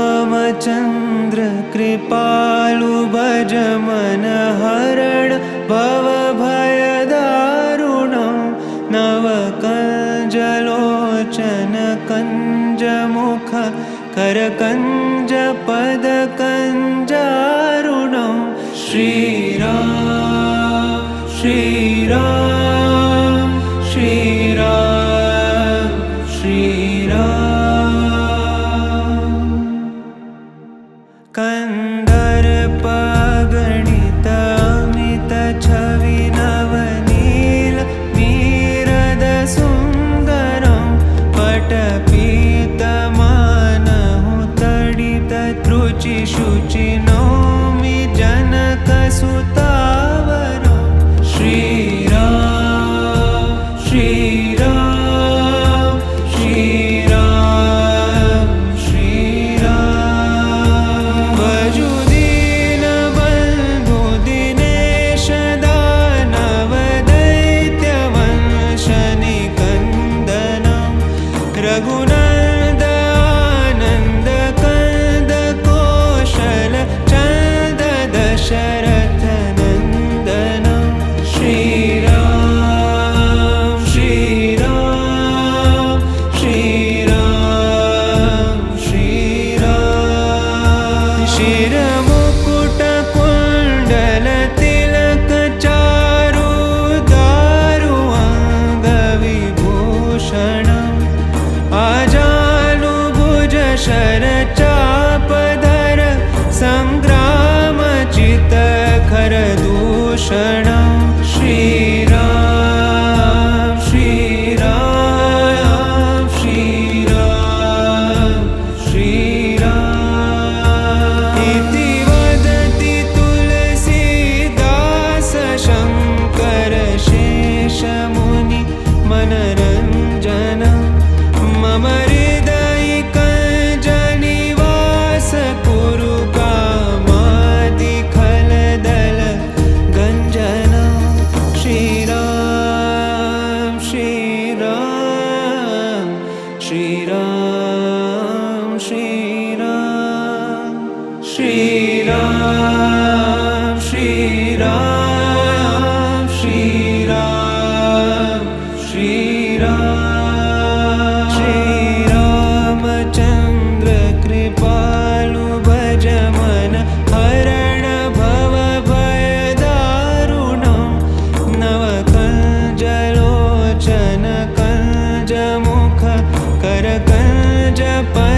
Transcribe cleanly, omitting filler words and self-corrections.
श्रीरामचन्द्र कृपालु भज मन हरण भवभयदारुणं नवकञ्जलोचन कञ्जमुख करकञ्जपदकञ्जारुणं श्रीराम श्रीराम श्रीराम श्रीराम कन्दर्पगणित अमित छवि नवनील मीरद सुन्दरं पटपीतमानहु तडित त्रुचि शुचि नौमि जनकसुतावरं श्रीराम श्रीराम श्रीराम श्रीराम भजुदीनबन्धु दिनेश दानवदैत्यवंशनिकन्दनं रघुनन्दन कंद कौशल चंद दशरथ नंदनं श्रीराम श्रीराम श्रीराम श्रीराम शिरमुकुट कुण्डल तिलक चारु दारु अंगविभूषणम् आजानुभुज शरचापधर सङ्ग्रामचितखरदूषणं श्रीराम श्रीराम श्रीराम श्रीराम इति वदति तुलसीदास शङ्कर शेषमुनि मनरञ्जनं मम हृदयिकञ्जनिवास कुरु कामादिखलदल गञ्जनं श्रीराम श्रीराम श्रीराम श्रीराम श्रीराम श्रीराम श्रीराम श्रीराम श्रीरामचन्द्र कृपालु भज मन हरण भवभयदारुणं नवकञ्जलोचन कञ्जमुख करकञ्जपद